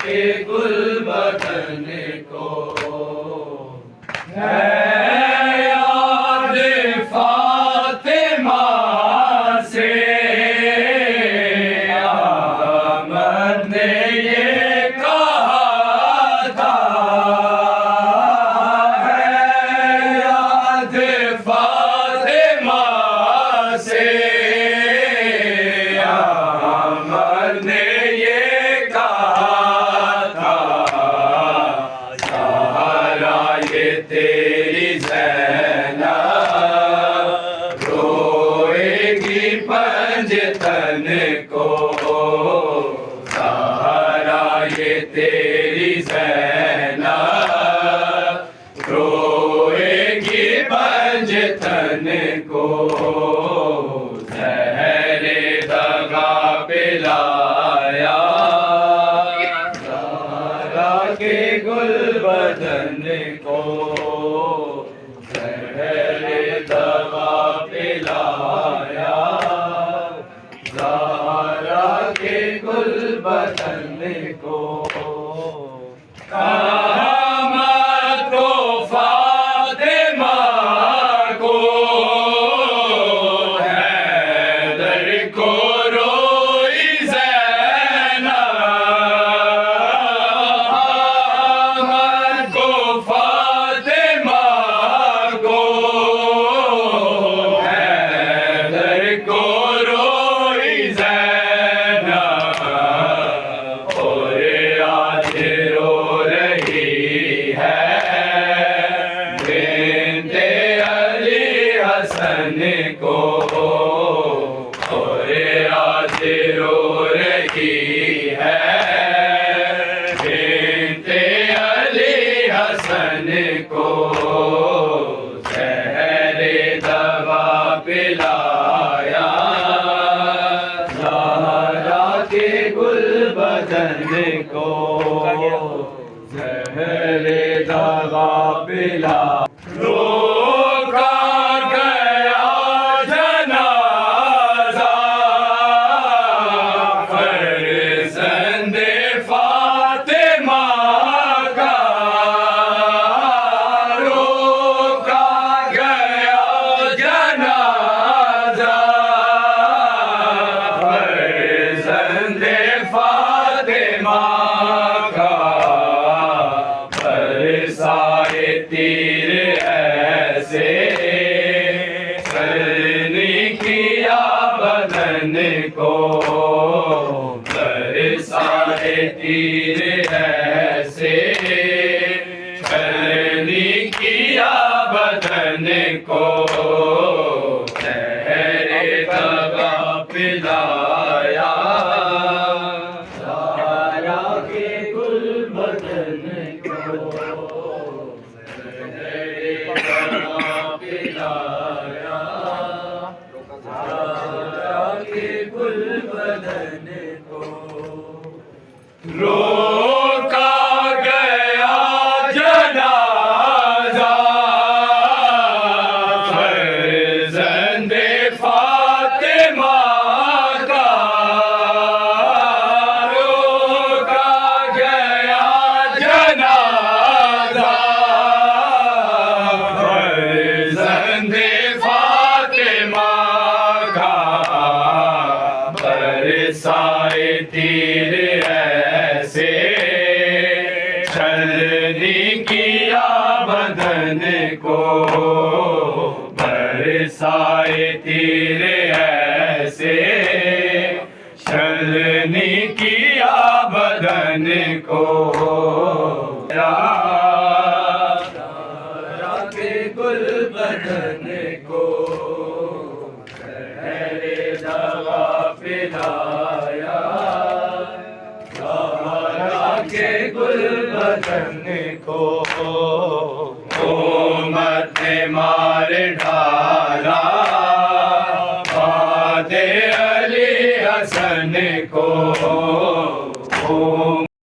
के गुलबदन को है याद फातिमा से अहमद ने ये कहा था, है याद फातिमा से अहमद ने ये तेरी ज़ैनब रोएगी पंजतन को, ज़हरा ये तेरी ज़ैनब रोएगी पंजतन को। ज़हरे दगा पिलाया ज़हरा के गुलबदन को, ज़हरे दवा पिलाया ज़हरा के गुलबदन को। अहमद को फातिमा को हैदर को रोई ज़ैनब, अहमद को फातिमा को हैदर को रोई ज़ैनब, और आज रो रही है बिन्ते अली हसन को, और आज रो रही है बिन्ते अली हसन को। ज़हरे दवा पिलाया ज़हरा के गुलबदन को, ज़हरे दवा पिला। रोका गया जनाज़ा फ़र्ज़ंदे फातिमा का, रोका गया जनाज़ा फ़र्ज़ंदे फातिमा का, बरसाए तीर ऐसे छलनी किया बदन को, बरसाए तीर ऐसे छलनी किया बदन को। ज़हरे दगा पिलाया ज़हरा के गुलबदन को, ज़हरे दगा पिलाया ज़हरा के गुलबदन को। रोका गया जनाज़ा फ़र्ज़ंदे फातिमा का, रोका गया जनाज़ा फ़र्ज़ंदे फातिमा का, बरसाए तीर ऐसे छलनी किया बदन को, बरसाए तीर ऐसे छलनी किया बदन को। ज़हरा के गुलबदन को, ज़हरे दवा पिलाया ज़हरा के गुलबदन को। ओ मत मार ढा